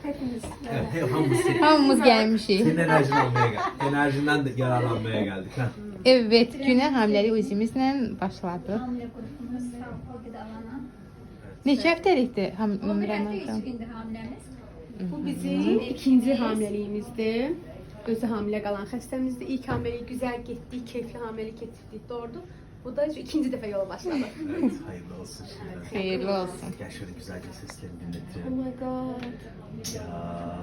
Hepimiz. Evet, hamımız Hamımız gəlmişik. senin enerjini almaya geldik. Enerjinden de yararlanmaya geldik. Ha. Evet, günə hamiləlik özümüzlə başladı. Hamile grubumuz sağlıklı gıdalana. Neçə həftəlikdir O bir hafta Ramazan? 3 gündür hamilemiz. Bu bizim ikinci hamileliğimizdi. Özü hamile kalan hastamızdı. İlk hamilelik güzel gitti, keyifli hamilelik getirdik, doğurdu. Bu da ikinci defa yola başladı. Evet, hayırlı olsun şimdi. Xeyirli olsun. Gel şöyle güzelce seslerini Oh dinletelim. my god. Ya.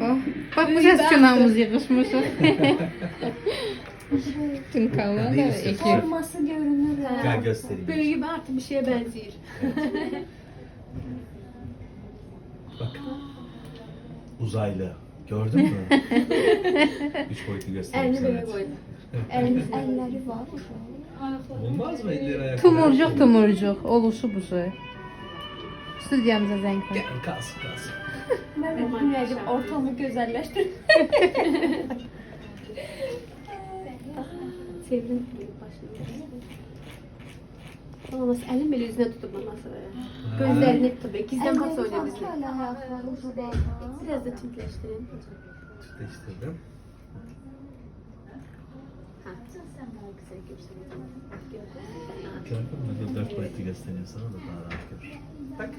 Oh, bax bu səs üçün hamımız yığışmışıq. Tüm kalma da ekip. Forması görünür. Gel göstereyim. Böyle gibi artık bir şeye benziyor. Bak. Uzaylı. Gördün mü? Üç boyutlu göstereyim Elini sana. böyle koydu. Elleri var. Olmaz mı elleri ayakları? Tumurcuq oluşu bu şey. Studiyamıza zəng var. Gel kalsın kalsın. Ben bilmeyeceğim. Ortamı güzelleştir. Sevdim başını. Ama elin böyle yüzüne tutup masaya. Gözlerini tabii. Gizlen pas oynuyor bizle. Biraz da tüntleştirin. Değiştirdim. Ha. Sen daha güzel görsün. Gördün mü? Dört boyutlu göstereyim sana da daha rahat gör. Bak.